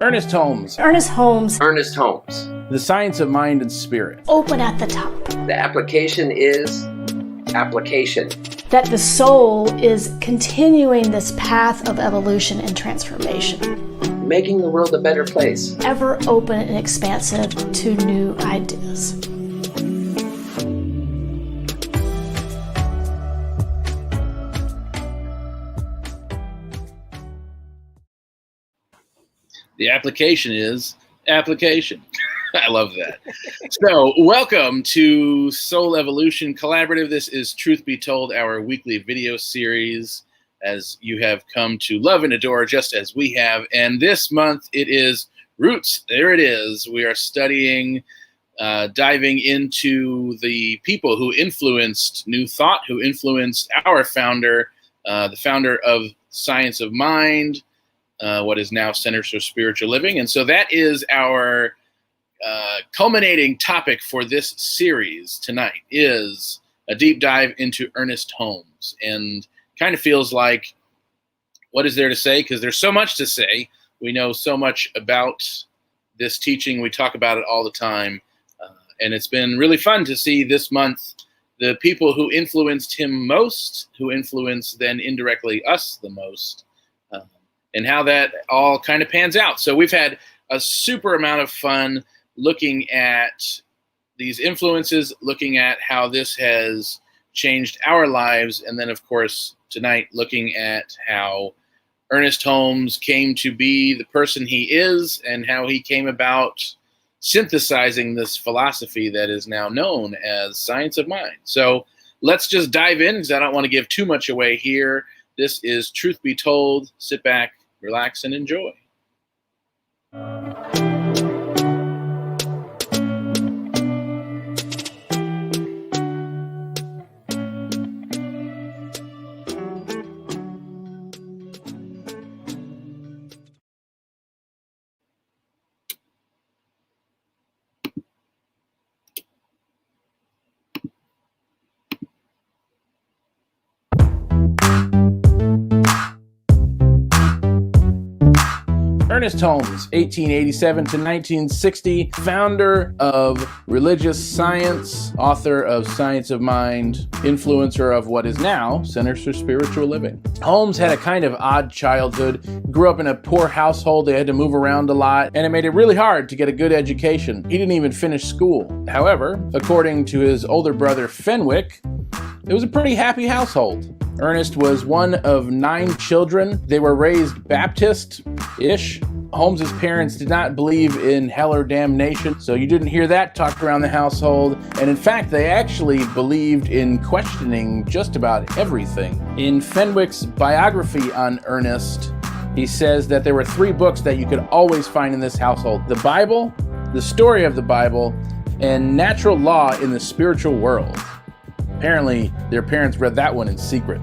Ernest Holmes. Ernest Holmes. Ernest Holmes. The Science of Mind and Spirit. Open at the top. The application is application. That the soul is continuing this path of evolution and transformation. Making the world a better place. Ever open and expansive to new ideas. The application is application. I love that. So, welcome to Soul Evolution Collaborative. This is Truth Be Told, our weekly video series, as you have come to love and adore, just as we have. And this month it is Roots. There it is. We are studying, diving into the people who influenced New Thought, who influenced our founder, the founder of Science of Mind, what is now Centers for Spiritual Living. And so that is our culminating topic for this series tonight, is a deep dive into Ernest Holmes. And kind of feels like, what is there to say? Because there's so much to say. We know so much about this teaching. We talk about it all the time. And it's been really fun to see this month the people who influenced him most, who influenced then indirectly us the most, and how that all kind of pans out. So we've had a super amount of fun looking at these influences, looking at how this has changed our lives, and then, of course, tonight looking at how Ernest Holmes came to be the person he is and how he came about synthesizing this philosophy that is now known as Science of Mind. So let's just dive in, because I don't want to give too much away here. This is Truth Be Told. Sit back, relax, and enjoy. Ernest Holmes, 1887 to 1960, founder of religious science, author of Science of Mind, influencer of what is now Centers for Spiritual Living. Holmes had a kind of odd childhood, grew up in a poor household. They had to move around a lot, and it made it really hard to get a good education. He didn't even finish school. However, according to his older brother Fenwick, it was a pretty happy household. Ernest was one of 9 children. They were raised Baptist-ish. Holmes's parents did not believe in hell or damnation, so you didn't hear that talked around the household. And in fact, they actually believed in questioning just about everything. In Fenwick's biography on Ernest, he says that there were 3 books that you could always find in this household: the Bible, the story of the Bible, and natural law in the spiritual world. Apparently, their parents read that one in secret.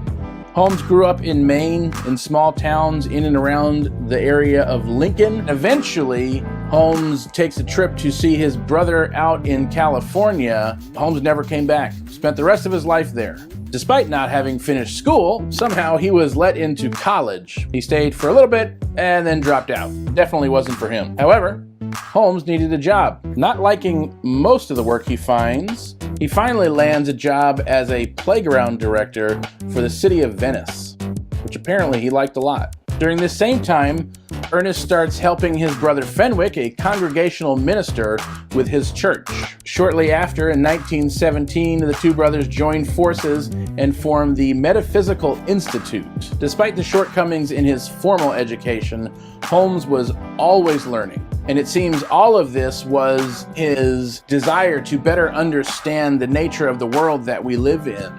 Holmes grew up in Maine, in small towns in and around the area of Lincoln. Eventually, Holmes takes a trip to see his brother out in California. Holmes never came back, spent the rest of his life there. Despite not having finished school, somehow he was let into college. He stayed for a little bit and then dropped out. Definitely wasn't for him. However, Holmes needed a job. Not liking most of the work he finds, he finally lands a job as a playground director for the city of Venice, which apparently he liked a lot. During this same time, Ernest starts helping his brother Fenwick, a congregational minister, with his church. Shortly after, in 1917, the 2 brothers joined forces and formed the Metaphysical Institute. Despite the shortcomings in his formal education, Holmes was always learning. And it seems all of this was his desire to better understand the nature of the world that we live in.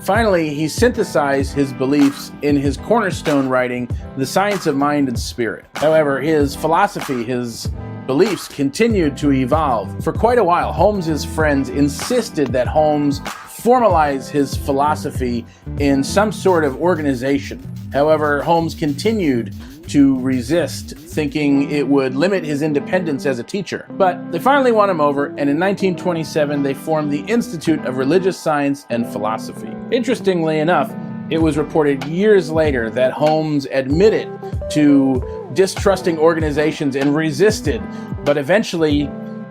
Finally, he synthesized his beliefs in his cornerstone writing, The Science of Mind and Spirit. However, his philosophy, his beliefs continued to evolve. For quite a while, Holmes's friends insisted that Holmes formalize his philosophy in some sort of organization. However, Holmes continued to resist, thinking it would limit his independence as a teacher. But they finally won him over, and in 1927 they formed the Institute of Religious Science and Philosophy. Interestingly enough, It was reported years later that Holmes admitted to distrusting organizations and resisted, but eventually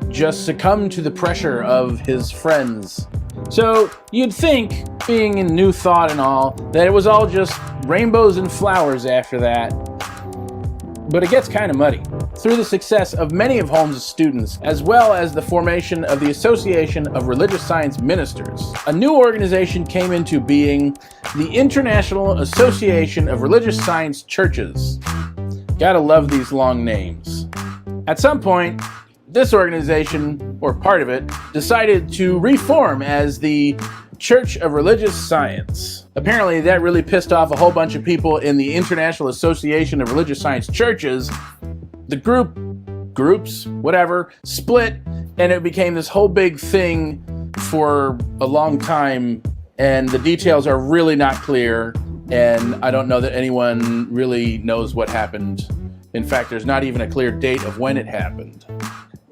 just succumbed to the pressure of his friends. So you'd think, being in New Thought and all, that it was all just rainbows and flowers after that. But it gets kind of muddy. Through the success of many of Holmes' students, as well as the formation of the Association of Religious Science Ministers, a new organization came into being, the International Association of Religious Science Churches. Gotta love these long names. At some point, this organization, or part of it, decided to reform as the Church of Religious Science. Apparently, that really pissed off a whole bunch of people in the International Association of Religious Science Churches. The groups, whatever, split, and it became this whole big thing for a long time, and the details are really not clear, and I don't know that anyone really knows what happened. In fact, there's not even a clear date of when it happened.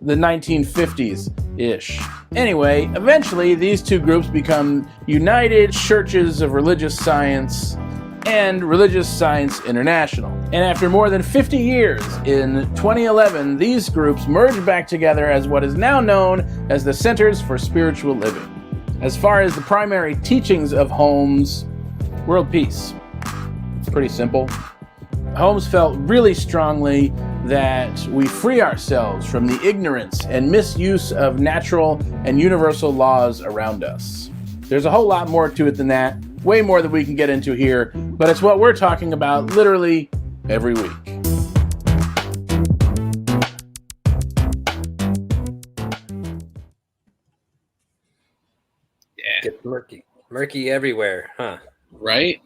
The 1950s-ish. Anyway, eventually these two groups become United Churches of Religious Science and Religious Science International. And after more than 50 years, in 2011, these groups merged back together as what is now known as the Centers for Spiritual Living. As far as the primary teachings of Holmes, world peace. It's pretty simple. Holmes felt really strongly that we free ourselves from the ignorance and misuse of natural and universal laws around us. There's a whole lot more to it than that, way more than we can get into here, but it's what we're talking about literally every week. Yeah. Get murky everywhere, huh? Right?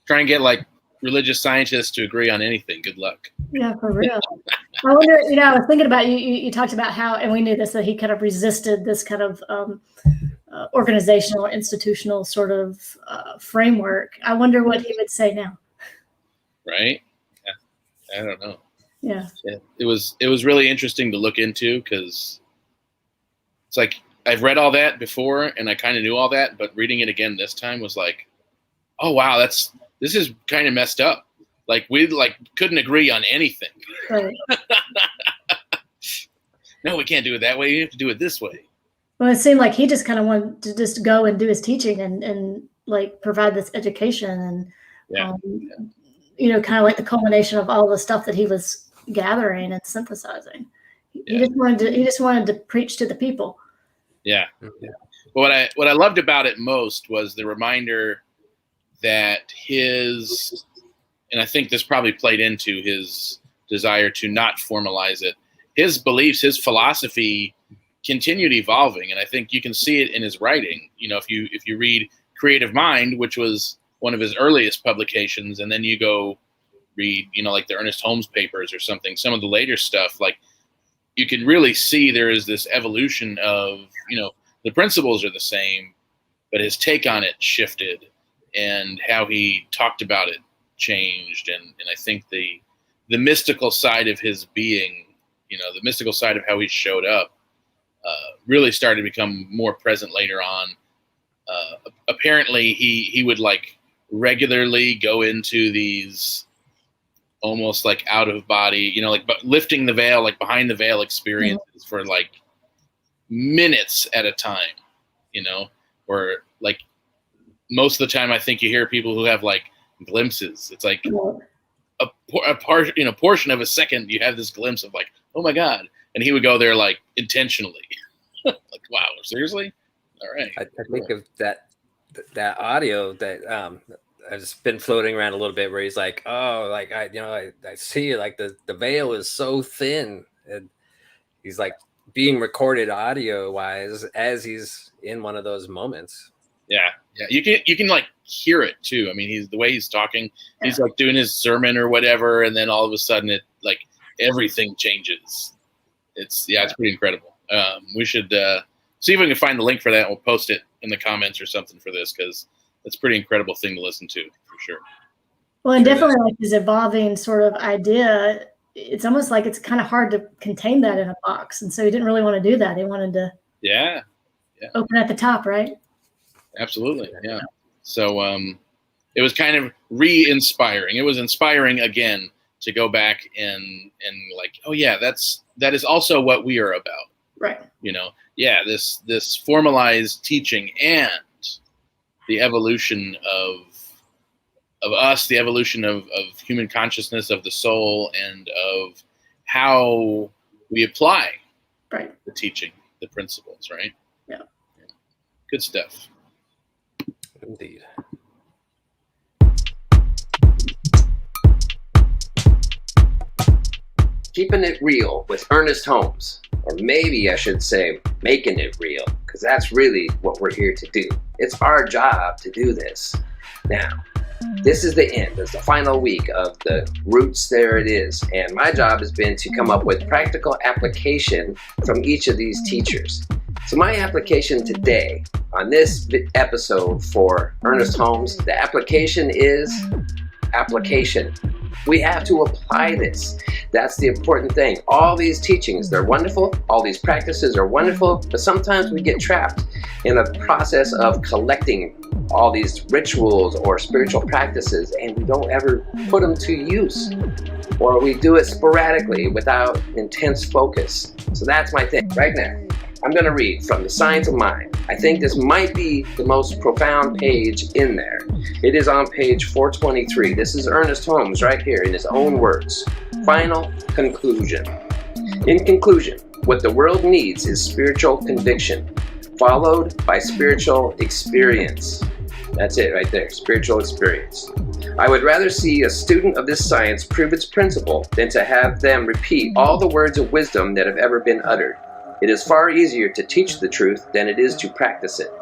Try and get like religious scientists to agree on anything. Good luck. Yeah, for real. I wonder, I was thinking about you talked about how, and we knew this, that he kind of resisted this kind of organizational, institutional sort of framework. I wonder what he would say now. Right? Yeah. I don't know. Yeah. It was really interesting to look into, because it's like I've read all that before and I kind of knew all that, but reading it again this time was like, oh wow, this is kind of messed up. Like we couldn't agree on anything. Right. No, we can't do it that way. You have to do it this way. Well, it seemed like he just kind of wanted to just go and do his teaching and like provide this education and, kind of like the culmination of all the stuff that he was gathering and synthesizing. He just wanted to preach to the people. Yeah. Well, what I loved about it most was the reminder that his, and I think this probably played into his desire to not formalize it, his beliefs, his philosophy continued evolving, and I think you can see it in his writing. If you read Creative Mind, which was one of his earliest publications, and then you go read, like the Ernest Holmes papers or something, some of the later stuff, like you can really see there is this evolution of, the principles are the same, but his take on it shifted, and how he talked about it changed. And I think the mystical side of his being, the mystical side of how he showed up, really started to become more present later on. Apparently he would like regularly go into these almost like out of body, like lifting the veil, like behind the veil experiences for like minutes at a time, or like most of the time I think you hear people who have like glimpses. It's like a portion of a second you have this glimpse of like, oh my God. And he would go there like intentionally. Like, wow, seriously? All right. I think of that audio that I've just been floating around a little bit, where he's like, oh, like I see like the veil is so thin, and he's like being recorded audio wise as he's in one of those moments. Yeah. You can like hear it too. I mean, the way he's talking, he's like doing his sermon or whatever, and then all of a sudden it like everything changes. It's pretty incredible. We should see if we can find the link for that. We'll post it in the comments or something for this, because it's a pretty incredible thing to listen to for sure. Well, and definitely like his evolving sort of idea, it's almost like it's kind of hard to contain that in a box. And so he didn't really want to do that. He wanted to yeah. open at the top, right? Absolutely. Yeah. So it was kind of re-inspiring. It was inspiring again to go back and like, oh yeah, that is also what we are about. Right. You know, yeah, this formalized teaching and the evolution of us, the evolution of human consciousness, of the soul, and of how we apply the teaching, the principles, right? Yeah. Good stuff. Indeed. Keeping it real with Ernest Holmes. Or maybe I should say making it real, because that's really what we're here to do. It's our job to do this. Now, this is the end. It's the final week of the Roots There It Is. And my job has been to come up with practical application from each of these teachers. So my application today on this episode for Ernest Holmes, the application is application. We have to apply this. That's the important thing. All these teachings, they're wonderful. All these practices are wonderful, but sometimes we get trapped in a process of collecting all these rituals or spiritual practices, and we don't ever put them to use, or we do it sporadically without intense focus. So that's my thing. Right now, I'm going to read from The Science of Mind. I think this might be the most profound page in there. It is on page 423. This is Ernest Holmes right here in his own words. Final conclusion. In conclusion, what the world needs is spiritual conviction, followed by spiritual experience. That's it right there, spiritual experience. I would rather see a student of this science prove its principle than to have them repeat all the words of wisdom that have ever been uttered. It is far easier to teach the truth than it is to practice it.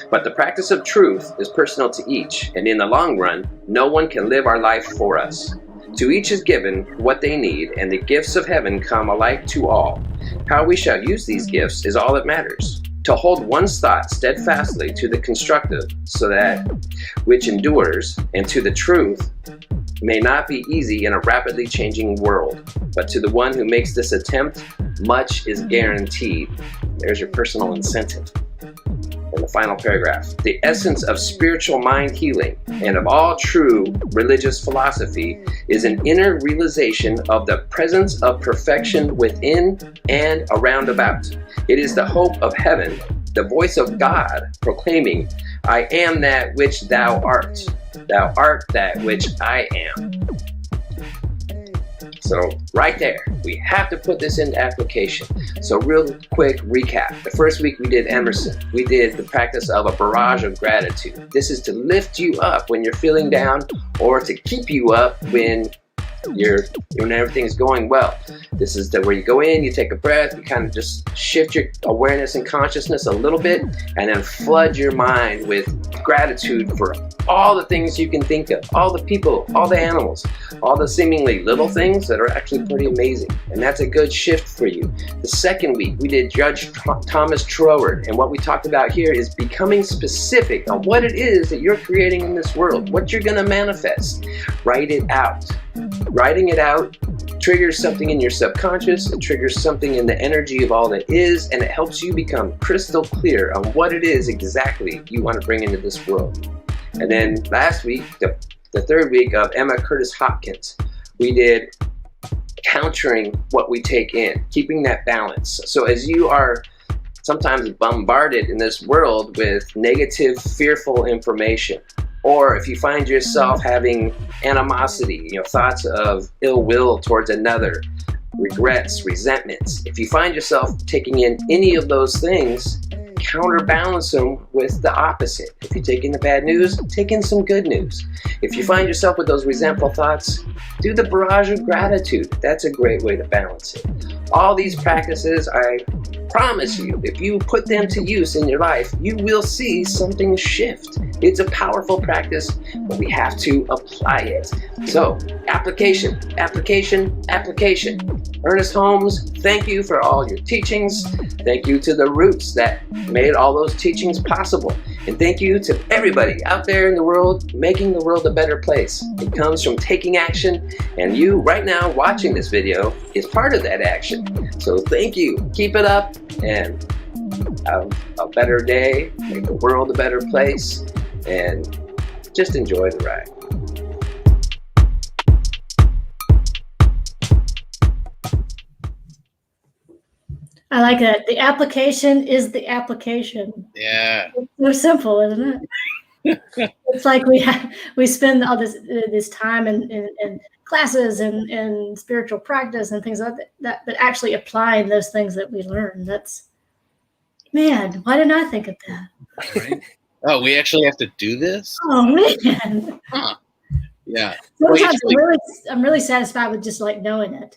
But the practice of truth is personal to each, and in the long run, no one can live our life for us. To each is given what they need, and the gifts of heaven come alike to all. How we shall use these gifts is all that matters. To hold one's thought steadfastly to the constructive, so that which endures, and to the truth, may not be easy in a rapidly changing world. But to the one who makes this attempt, much is guaranteed. There's your personal incentive. In the final paragraph, the essence of spiritual mind healing and of all true religious philosophy is an inner realization of the presence of perfection within and around about. It is the hope of heaven, the voice of God proclaiming, I am that which thou art. Thou art that which I am. So right there, we have to put this into application. So real quick recap. The first week we did Emerson. We did the practice of a barrage of gratitude. This is to lift you up when you're feeling down, or to keep you up when everything's going well. This is where you go in, you take a breath, you kind of just shift your awareness and consciousness a little bit, and then flood your mind with gratitude for all the things you can think of, all the people, all the animals, all the seemingly little things that are actually pretty amazing. And that's a good shift for you. The second week, we did Judge Thomas Troward, and what we talked about here is becoming specific on what it is that you're creating in this world, what you're going to manifest. Write it out. Writing it out triggers something in your subconscious, it triggers something in the energy of all that is, and it helps you become crystal clear on what it is exactly you want to bring into this world. And then last week, the third week of Emma Curtis Hopkins, we did countering what we take in, keeping that balance. So as you are sometimes bombarded in this world with negative, fearful information, or if you find yourself having animosity, thoughts of ill will towards another, regrets, resentments, if you find yourself taking in any of those things, counterbalance them with the opposite. If you take in the bad news, take in some good news. If you find yourself with those resentful thoughts, do the barrage of gratitude. That's a great way to balance it. All these practices, I promise you, if you put them to use in your life, you will see something shift. It's a powerful practice, but we have to apply it. So, application, application, application. Ernest Holmes, thank you for all your teachings. Thank you to the Roots that made all those teachings possible. And thank you to everybody out there in the world making the world a better place. It comes from taking action, and you right now watching this video is part of that action. So thank you. Keep it up, and have a better day. Make the world a better place. And just enjoy the ride. I like that. The application is the application. Yeah. It's so simple, isn't it? It's like we spend all this time in classes and spiritual practice and things like that, but actually applying those things that we learn. That's, man, why didn't I think of that? Right. Oh, we actually have to do this? Oh man. Huh. Yeah. Sometimes Well, I'm really satisfied with just like knowing it.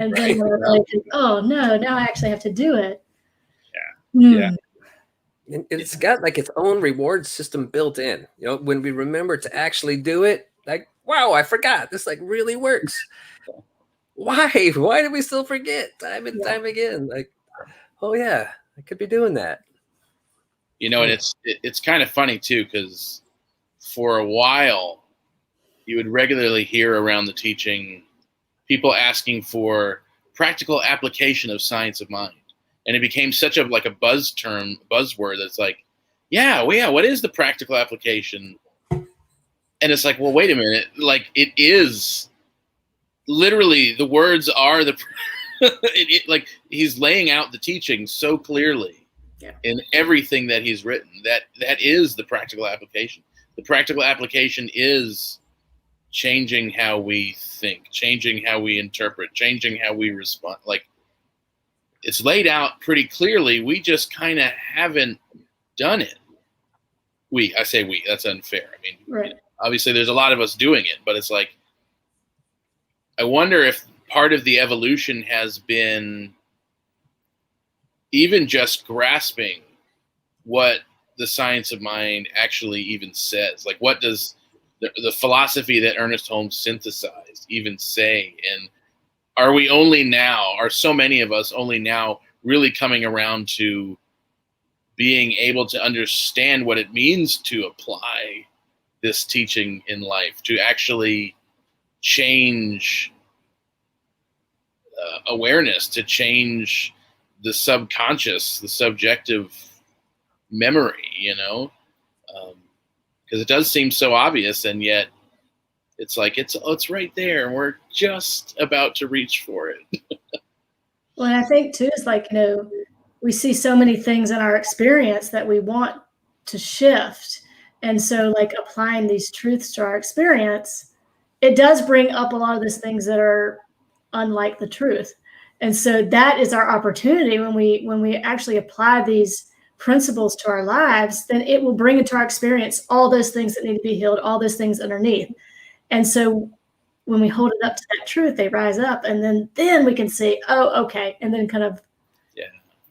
And then Right. when I really think, oh no, now I actually have to do it. Yeah. Hmm. Yeah. And it's got like its own reward system built in. You know, when we remember to actually do it, like, wow, I forgot. This like really works. Why? Why do we still forget time and time again? Like, oh yeah, I could be doing that. You know, and it's kind of funny too, because for a while you would regularly hear around the teaching people asking for practical application of science of mind. And it became such a like a buzzword that's like, yeah, what is the practical application? And it's like, well, wait a minute, like it is literally the words are the like he's laying out the teaching so clearly in everything that he's written that is the practical application. The practical application is changing how we think, changing how we interpret, changing how we respond. Like, it's laid out pretty clearly. We just kind of haven't done it. I say we, that's unfair. I mean, Right. Obviously there's a lot of us doing it, but it's like, I wonder if part of the evolution has been even just grasping what the science of mind actually even says. Like, what does the philosophy that Ernest Holmes synthesized even say? And are so many of us only now really coming around to being able to understand what it means to apply this teaching in life, to actually change awareness, to change the subconscious, the subjective memory, you know? Because it does seem so obvious, and yet it's like it's right there, and we're just about to reach for it. Well, and I think too, it's like, we see so many things in our experience that we want to shift. And so like applying these truths to our experience, it does bring up a lot of those things that are unlike the truth. And so that is our opportunity when we actually apply these principles to our lives, then it will bring into our experience all those things that need to be healed, all those things underneath. And so when we hold it up to that truth, they rise up, and then we can say, oh, okay. And then kind of,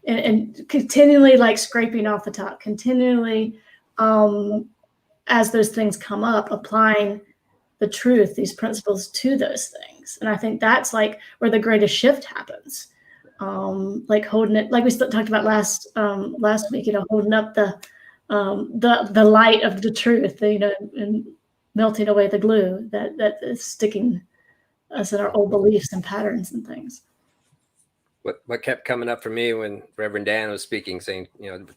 and continually like scraping off the top, continually, as those things come up, applying the truth, these principles to those things. And I think that's like where the greatest shift happens. Like holding it, like we talked about last week, holding up the light of the truth, and melting away the glue that is sticking us in our old beliefs and patterns and things. What kept coming up for me when Reverend Dan was speaking, saying,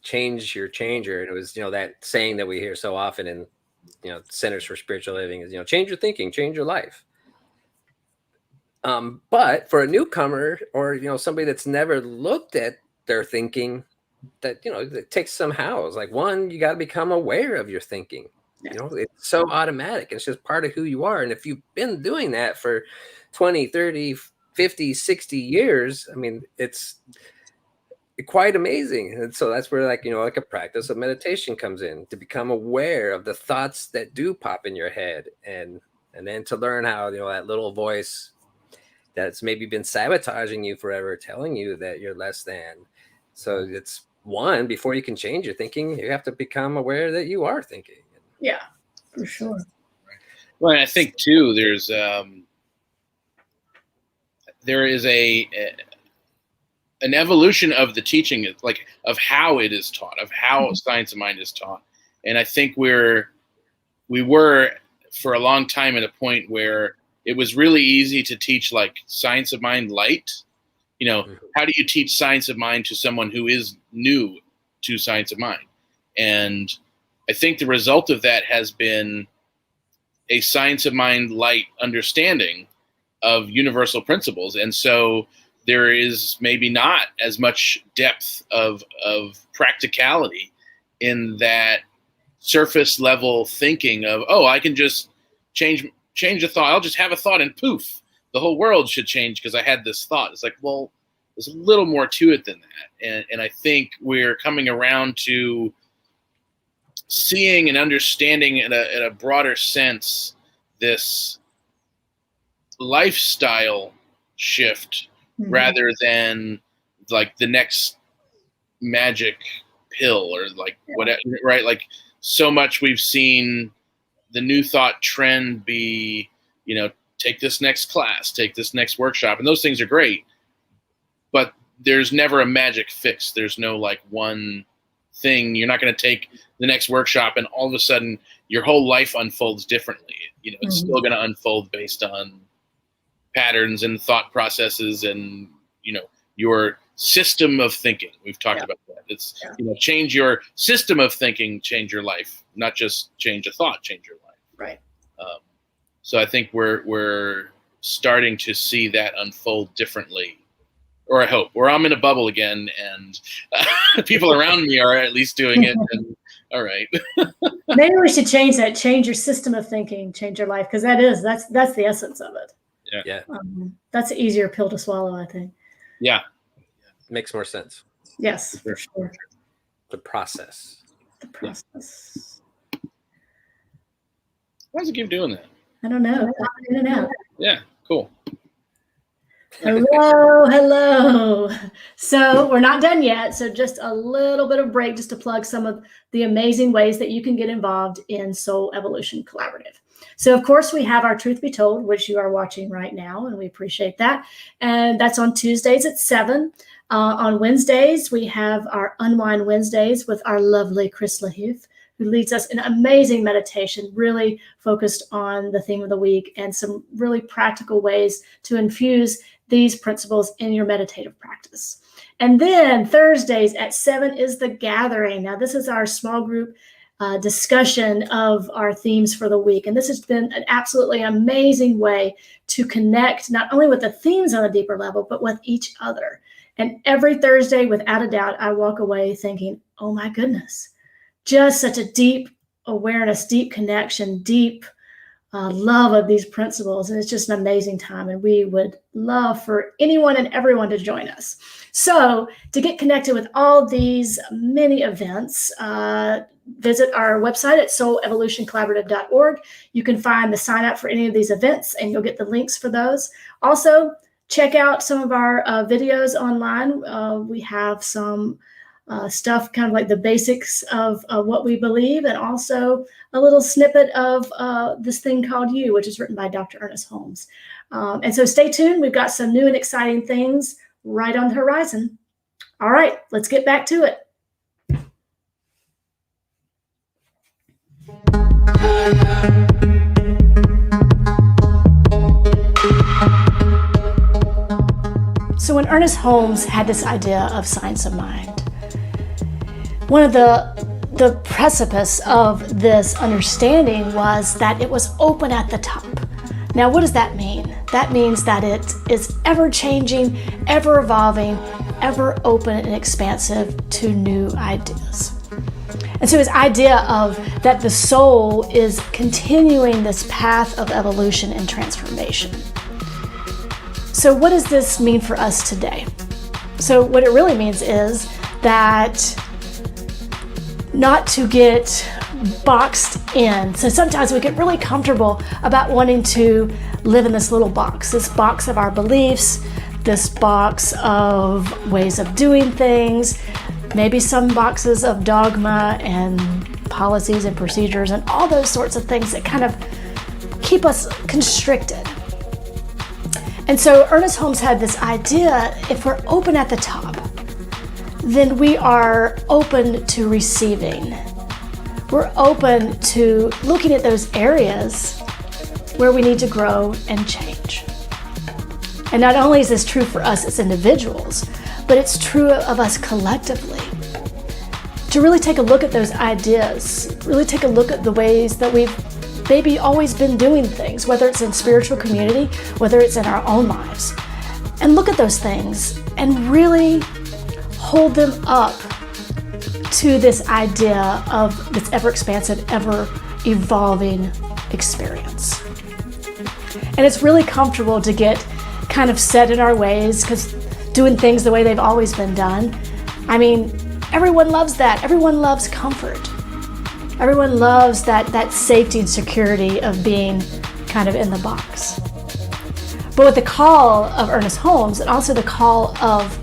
change your changer. And it was, that saying that we hear so often in, Centers for Spiritual Living is, change your thinking, change your life. But for a newcomer or, somebody that's never looked at their thinking, that, it takes some hows. Like, one, you got to become aware of your thinking. It's so automatic. It's just part of who you are. And if you've been doing that for 20, 30, 50, 60 years, I mean, it's quite amazing. And so that's where like a practice of meditation comes in, to become aware of the thoughts that do pop in your head, and then to learn how, that little voice that's maybe been sabotaging you forever, telling you that you're less than. So it's one, before you can change your thinking, you have to become aware that you are thinking. Yeah, for sure. Well, and I think too, there is an evolution of the teaching, like of how it is taught, of how science of mind is taught. And I think we were for a long time at a point where it was really easy to teach like science of mind light. How do you teach science of mind to someone who is new to science of mind? And I think the result of that has been a science of mind light understanding of universal principles. And so there is maybe not as much depth of practicality in that surface level thinking of, oh, I can just change a thought. I'll just have a thought and poof, the whole world should change because I had this thought. It's like, well, there's a little more to it than that. And I think we're coming around to seeing and understanding in a broader sense this lifestyle shift rather than like the next magic pill or like whatever, right? Like so much we've seen the new thought trend be, take this next class, take this next workshop, and those things are great, but there's never a magic fix. There's no like one thing. You're not going to take the next workshop and all of a sudden your whole life unfolds differently. It's still going to unfold based on patterns and thought processes and, your system of thinking. We've talked about that. It's, change your system of thinking, change your life, not just change a thought, change your life. Right. So I think we're starting to see that unfold differently, or I hope, or I'm in a bubble again and people around me are at least doing it. And, all right. Maybe we should change that. Change your system of thinking, change your life. Because that's the essence of it. Yeah. That's an easier pill to swallow, I think. Yeah. Makes more sense. Yes, for sure. The process. Why does it keep doing that? I don't know. In and out. Yeah, cool. Hello. So we're not done yet. So just a little bit of break just to plug some of the amazing ways that you can get involved in Soul Evolution Collaborative. So, of course, we have our Truth Be Told, which you are watching right now, and we appreciate that. And that's on Tuesdays at 7. On Wednesdays, we have our Unwind Wednesdays with our lovely Chris LaHouf, who leads us in amazing meditation, really focused on the theme of the week and some really practical ways to infuse these principles in your meditative practice. And then Thursdays at 7 is The Gathering. Now, this is our small group discussion of our themes for the week. And this has been an absolutely amazing way to connect not only with the themes on a deeper level, but with each other. And every Thursday, without a doubt, I walk away thinking, oh my goodness, just such a deep awareness, deep connection, deep love of these principles. And it's just an amazing time. And we would love for anyone and everyone to join us. So to get connected with all these many events, visit our website at soulevolutioncollaborative.org. You can find the sign up for any of these events and you'll get the links for those. Also, check out some of our videos online. We have some stuff kind of like the basics of what we believe, and also a little snippet of this thing called You, which is written by Dr. Ernest Holmes. And so stay tuned. We've got some new and exciting things right on the horizon. All right, let's get back to it. So when Ernest Holmes had this idea of science of mind, one of the precipice of this understanding was that it was open at the top. Now, what does that mean? That means that it is ever-changing, ever-evolving, ever open and expansive to new ideas. And so his idea of that the soul is continuing this path of evolution and transformation. So what does this mean for us today? So what it really means is that not to get boxed in. So sometimes we get really comfortable about wanting to live in this little box, this box of our beliefs, this box of ways of doing things, maybe some boxes of dogma and policies and procedures and all those sorts of things that kind of keep us constricted. And so Ernest Holmes had this idea, if we're open at the top, then we are open to receiving. We're open to looking at those areas where we need to grow and change. And not only is this true for us as individuals, but it's true of us collectively. To really take a look at those ideas, really take a look at the ways that we've maybe always been doing things, whether it's in spiritual community, whether it's in our own lives. And look at those things and really hold them up to this idea of this ever-expansive, ever-evolving experience. And it's really comfortable to get kind of set in our ways, because doing things the way they've always been done. I mean, everyone loves that. Everyone loves comfort. Everyone loves that safety and security of being kind of in the box. But with the call of Ernest Holmes, and also the call of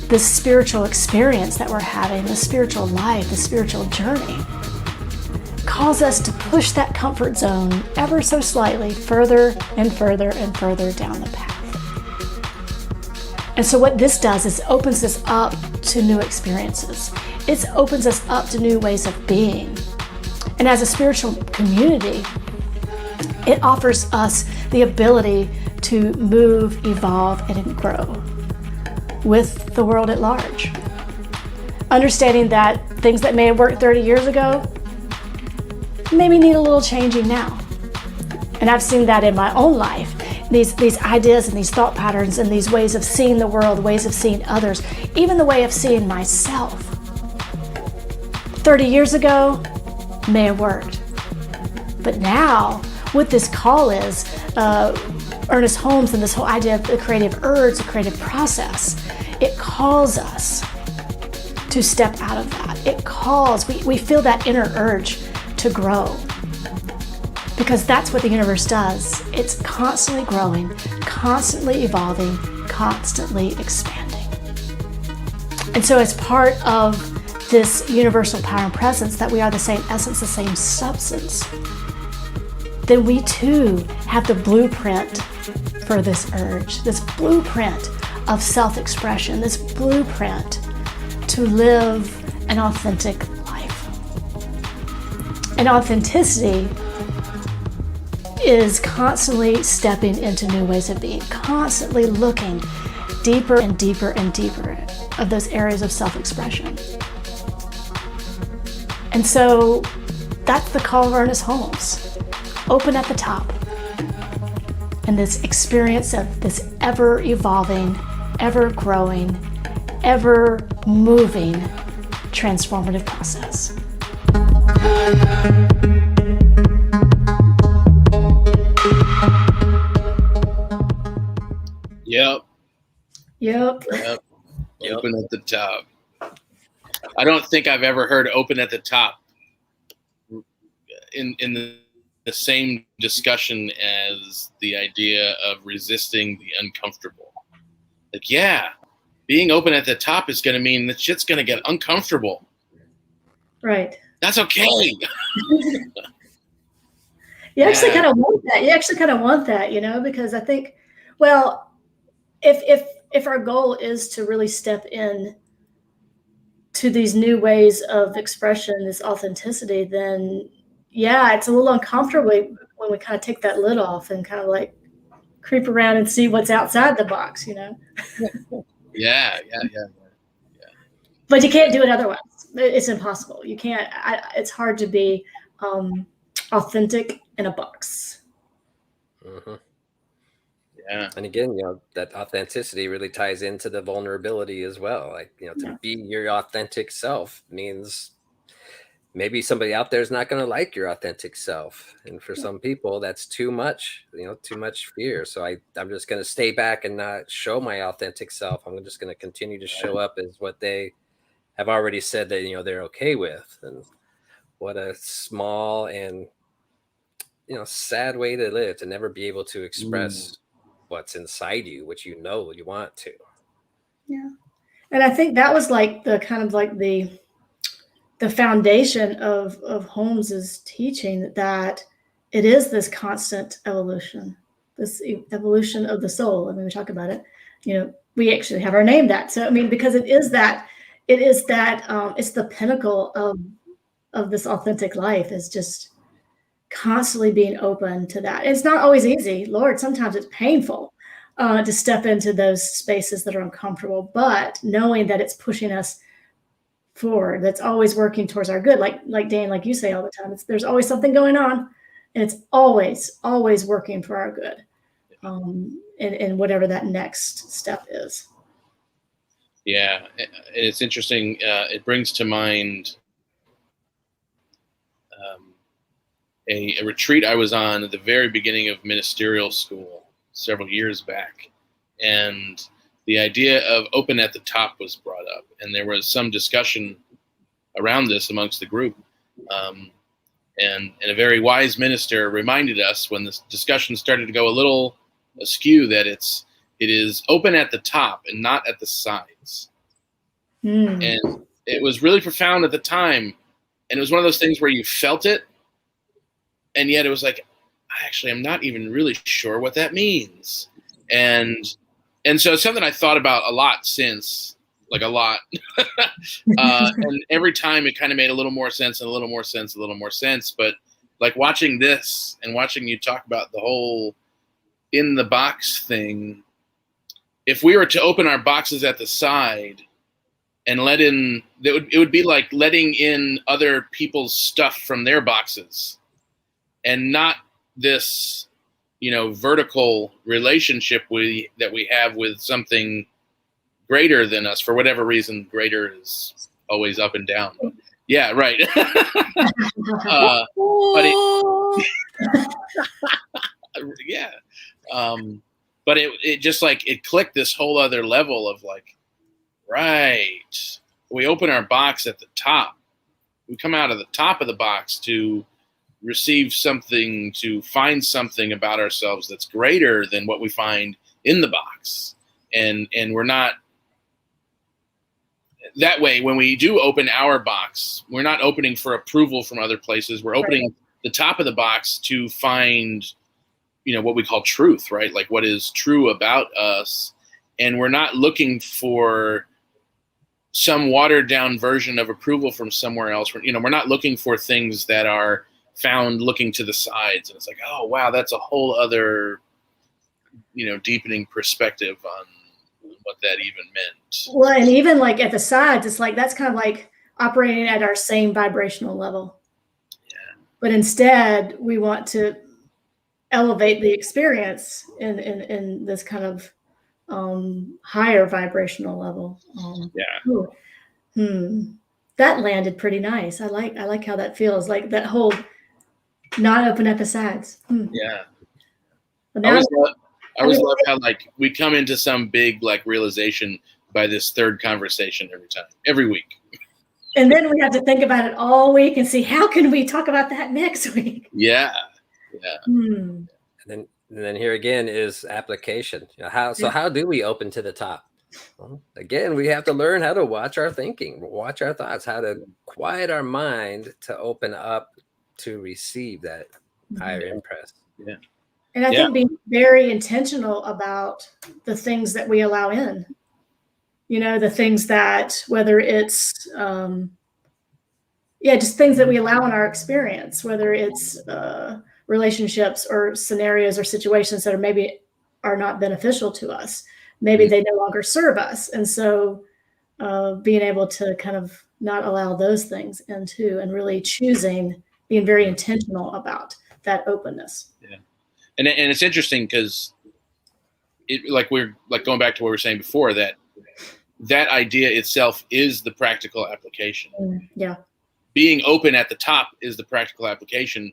this spiritual experience that we're having, the spiritual life, the spiritual journey, calls us to push that comfort zone ever so slightly further and further and further down the path. And so what this does is opens us up to new experiences. It opens us up to new ways of being. And as a spiritual community, it offers us the ability to move, evolve, and grow with the world at large. Understanding that things that may have worked 30 years ago maybe need a little changing now. And I've seen that in my own life. These ideas and these thought patterns and these ways of seeing the world, ways of seeing others, even the way of seeing myself. 30 years ago may have worked. But now, what this call is, Ernest Holmes and this whole idea of the creative urge, the creative process, it calls us to step out of that. It calls, we feel that inner urge to grow. Because that's what the universe does. It's constantly growing, constantly evolving, constantly expanding. And so as part of this universal power and presence, that we are the same essence, the same substance, then we too have the blueprint for this urge, this blueprint of self-expression, this blueprint to live an authentic life. And authenticity is constantly stepping into new ways of being, constantly looking deeper and deeper and deeper of those areas of self-expression. And so that's the call of Ernest Holmes. Open at the top. And this experience of this ever-evolving, ever-growing, ever-moving, transformative process. Yep. Open at the top. I don't think I've ever heard open at the top in the same discussion as the idea of resisting the uncomfortable. Like, yeah, being open at the top is going to mean that shit's going to get uncomfortable. Right. That's okay. You actually kind of want that. You actually kind of want that, because I think, well, if our goal is to really step in to these new ways of expression, this authenticity, then yeah, it's a little uncomfortable when we kind of take that lid off and kind of like creep around and see what's outside the box, Yeah. But you can't do it otherwise. It's impossible. You can't. It's hard to be authentic in a box. Mm-hmm. Yeah. And again, that authenticity really ties into the vulnerability as well. Like, to be your authentic self means maybe somebody out there is not going to like your authentic self. And for some people, that's too much, too much fear. So I'm just going to stay back and not show my authentic self. I'm just going to continue to show up as what they have already said that, they're okay with. And what a small and, sad way to live, to never be able to express what's inside you, which you want to. Yeah. And I think that was like the kind of like the foundation of Holmes's teaching, that it is this constant evolution, this evolution of the soul. I mean, we talk about it, we actually have our name that. So, I mean, because it's the pinnacle of this authentic life, is just constantly being open to that. It's not always easy. Lord, sometimes it's painful to step into those spaces that are uncomfortable, but knowing that it's pushing us forward, that's always working towards our good. Like Dan, like you say all the time, there's always something going on, and it's always working for our good, in whatever that next step is. Yeah, it's interesting. It brings to mind a retreat I was on at the very beginning of ministerial school several years back, and the idea of open at the top was brought up, and there was some discussion around this amongst the group. And a very wise minister reminded us when the discussion started to go a little askew that it is open at the top and not at the sides. And it was really profound at the time. And it was one of those things where you felt it, and yet it was like, actually, I'm not even really sure what that means. And so it's something I thought about a lot since, like a lot. And every time it kind of made a little more sense and a little more sense, a little more sense. But like watching this and watching you talk about the whole in the box thing, if we were to open our boxes at the side and it would be like letting in other people's stuff from their boxes, and not this, vertical relationship that we have with something greater than us. For whatever reason, greater is always up and down. Yeah, right. Yeah. But it just like, it clicked this whole other level of like, right. We open our box at the top. We come out of the top of the box to receive something, to find something about ourselves that's greater than what we find in the box. And we're not that way. When we do open our box, we're not opening for approval from other places. We're opening the top of the box to find, what we call truth, right? Like what is true about us. And we're not looking for some watered down version of approval from somewhere else. We're not looking for things that are found looking to the sides. And it's like, oh, wow, that's a whole other, deepening perspective on what that even meant. Well, and even like at the sides, it's like, that's kind of like operating at our same vibrational level. Yeah. But instead we want to elevate the experience in this kind of higher vibrational level. That landed pretty nice. I like how that feels, like that whole not open at the sides. Yeah. I always love how like we come into some big like realization by this third conversation every week. And then we have to think about it all week and see how can we talk about that next week. Yeah. And then here again is application. How do we open to the top? Well, again, we have to learn how to watch our thinking, watch our thoughts, how to quiet our mind to open up to receive that higher impress. Yeah. And I think being very intentional about the things that we allow in, the things that, whether it's, just things that we allow in our experience, whether it's relationships or scenarios or situations that are not beneficial to us. Maybe they no longer serve us. And so being able to kind of not allow those things in too, and really being very intentional about that openness. Yeah. And it's interesting because we're like going back to what we were saying before, that idea itself is the practical application. Yeah. Being open at the top is the practical application,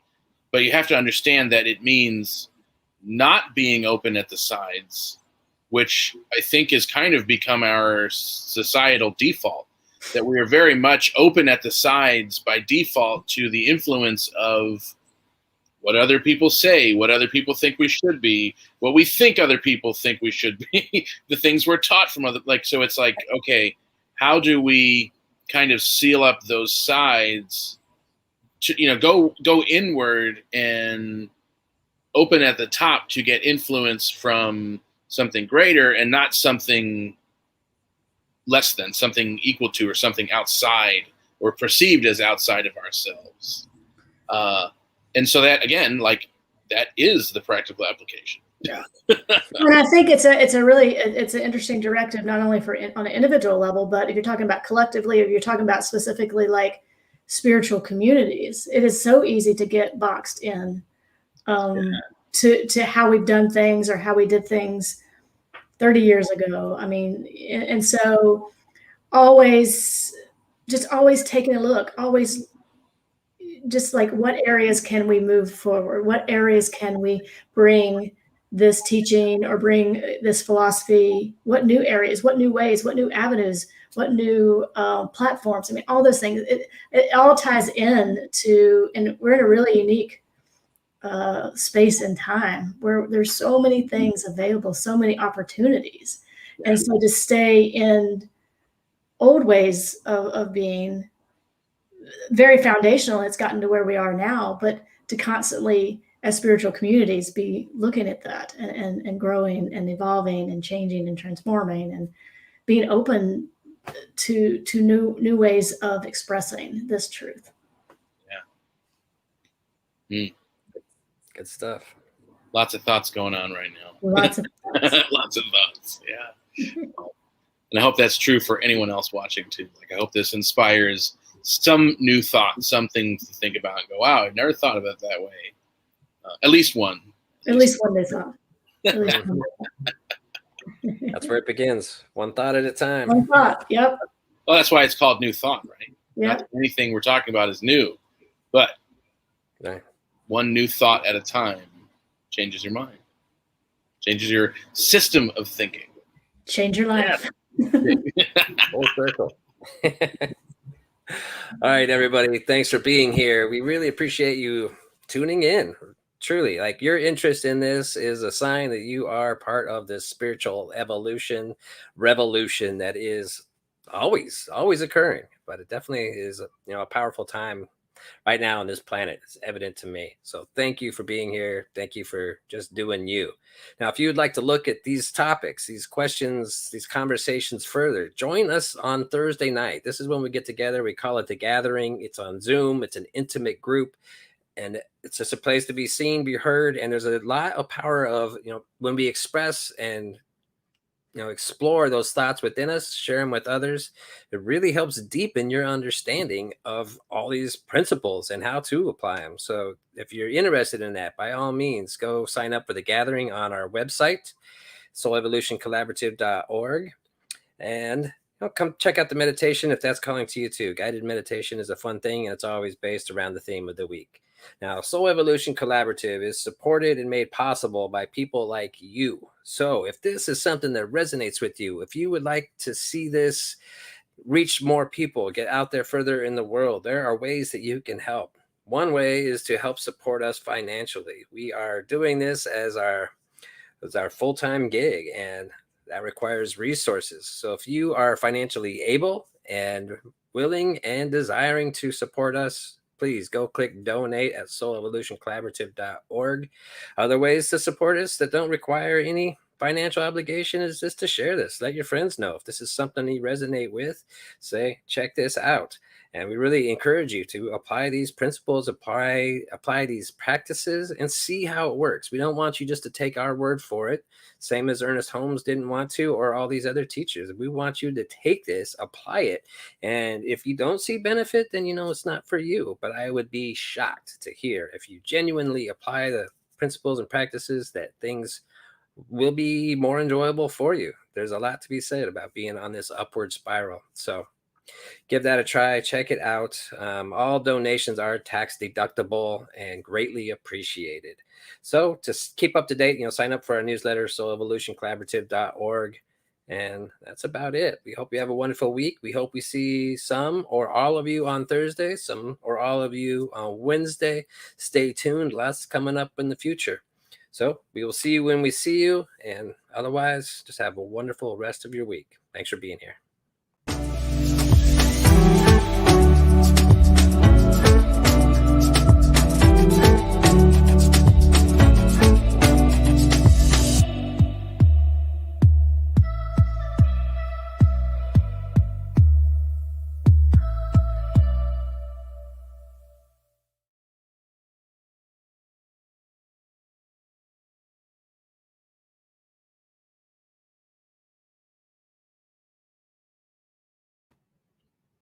but you have to understand that it means not being open at the sides, which I think has kind of become our societal default, that we are very much open at the sides by default to the influence of what other people say, what other people think we should be, what we think other people think we should be, the things we're taught from so it's like, okay, how do we kind of seal up those sides to, go inward and open at the top to get influence from something greater and not something less than, something equal to, or something outside or perceived as outside of ourselves. And so that, again, like that is the practical application. Yeah. And I think it's an interesting directive, not only on an individual level, but if you're talking about collectively, or you're talking about specifically like spiritual communities, it is so easy to get boxed in to how we've done things or how we did things 30 years ago. I mean, and so always taking a look, always just like, what areas can we move forward? What areas can we bring this teaching or bring this philosophy? What new areas, what new ways, what new avenues, what new platforms? I mean, all those things, it all ties in to, and we're in a really unique space and time where there's so many things available, so many opportunities. And so to stay in old ways of being very foundational, it's gotten to where we are now, but to constantly, as spiritual communities, be looking at that and growing and evolving and changing and transforming and being open to new ways of expressing this truth. Yeah. Good stuff. Lots of thoughts going on right now. Lots of thoughts. Lots of thoughts. Yeah. And I hope that's true for anyone else watching too. Like, I hope this inspires some new thought, something to think about and go, wow, I never thought of it that way. At least one. At least one new thought. At least one. That's where it begins. One thought at a time. One thought. Yep. Well, that's why it's called New Thought, right? Yep. Not anything we're talking about is new, but Right. one new thought at a time changes your mind, changes your system of thinking. Change your life. Full circle. All right, everybody. Thanks for being here. We really appreciate you tuning in. Truly, like, your interest in this is a sign that you are part of this spiritual revolution that is always occurring. But it definitely is, a powerful time right now on this planet. It's evident to me. So thank you for being here. Thank you for just doing you. Now, if you would like to look at these topics, these questions, these conversations further, join us on Thursday night. This is when we get together. We call it The Gathering. It's on Zoom. It's an intimate group. And it's just a place to be seen, be heard. And there's a lot of power of, when we express and, explore those thoughts within us, share them with others. It really helps deepen your understanding of all these principles and how to apply them. So if you're interested in that, by all means, go sign up for The Gathering on our website, soulevolutioncollaborative.org. And come check out the meditation if that's calling to you too. Guided meditation is a fun thing, and it's always based around the theme of the week. Now, Soul Evolution Collaborative is supported and made possible by people like you. So if this is something that resonates with you, if you would like to see this reach more people, get out there further in the world, there are ways that you can help. One way is to help support us financially. We are doing this as our full-time gig, and that requires resources. So if you are financially able and willing and desiring to support us, please go click donate at soulevolutioncollaborative.org. Other ways to support us that don't require any financial obligation is just to share this. Let your friends know. If this is something you resonate with, say, check this out. And we really encourage you to apply these principles, apply these practices, and see how it works. We don't want you just to take our word for it, same as Ernest Holmes didn't want to, or all these other teachers. We want you to take this, apply it. And if you don't see benefit, then it's not for you. But I would be shocked to hear if you genuinely apply the principles and practices that things will be more enjoyable for you. There's a lot to be said about being on this upward spiral. So give that a try. Check it out. All donations are tax deductible and greatly appreciated. So to keep up to date, sign up for our newsletter, soulevolutioncollaborative.org. And that's about it. We hope you have a wonderful week. We hope we see some or all of you on Thursday, some or all of you on Wednesday. Stay tuned. Lots coming up in the future. So we will see you when we see you. And otherwise, just have a wonderful rest of your week. Thanks for being here.